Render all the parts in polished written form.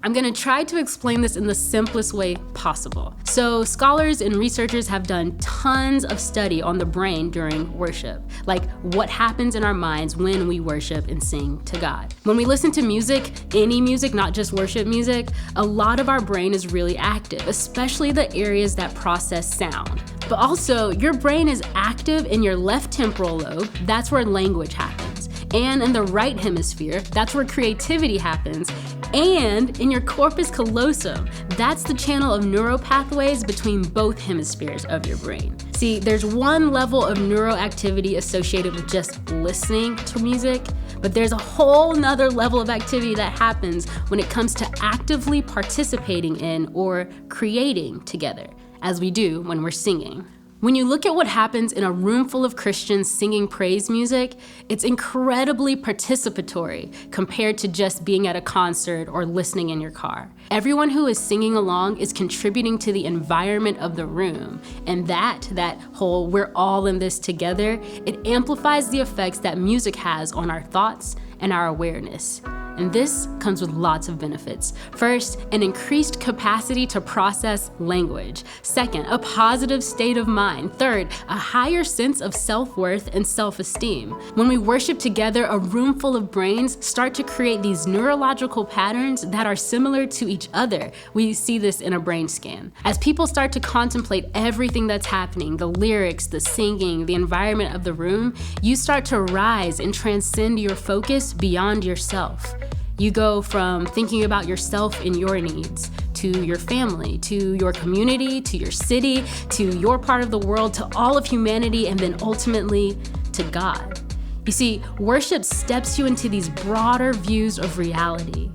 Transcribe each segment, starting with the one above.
I'm gonna try to explain this in the simplest way possible. So scholars and researchers have done tons of study on the brain during worship, like what happens in our minds when we worship and sing to God. When we listen to music, any music, not just worship music, a lot of our brain is really active, especially the areas that process sound. But also, your brain is active in your left temporal lobe, that's where language happens. And in the right hemisphere, that's where creativity happens. And in your corpus callosum, that's the channel of neural pathways between both hemispheres of your brain. See, there's one level of neuroactivity associated with just listening to music, but there's a whole nother level of activity that happens when it comes to actively participating in or creating together, as we do when we're singing. When you look at what happens in a room full of Christians singing praise music, it's incredibly participatory compared to just being at a concert or listening in your car. Everyone who is singing along is contributing to the environment of the room, and that whole "we're all in this together," it amplifies the effects that music has on our thoughts and our awareness. And this comes with lots of benefits. First, an increased capacity to process language. Second, a positive state of mind. Third, a higher sense of self-worth and self-esteem. When we worship together, a room full of brains start to create these neurological patterns that are similar to each other. We see this in a brain scan. As people start to contemplate everything that's happening, the lyrics, the singing, the environment of the room, you start to rise and transcend your focus beyond yourself. You go from thinking about yourself and your needs, to your family, to your community, to your city, to your part of the world, to all of humanity, and then ultimately to God. You see, worship steps you into these broader views of reality.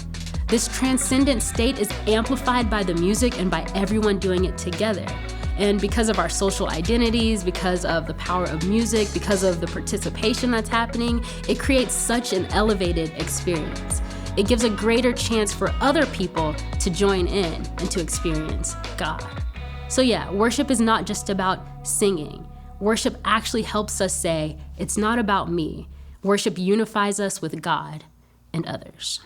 This transcendent state is amplified by the music and by everyone doing it together. And because of our social identities, because of the power of music, because of the participation that's happening, it creates such an elevated experience. It gives a greater chance for other people to join in and to experience God. So yeah, worship is not just about singing. Worship actually helps us say, it's not about me. Worship unifies us with God and others.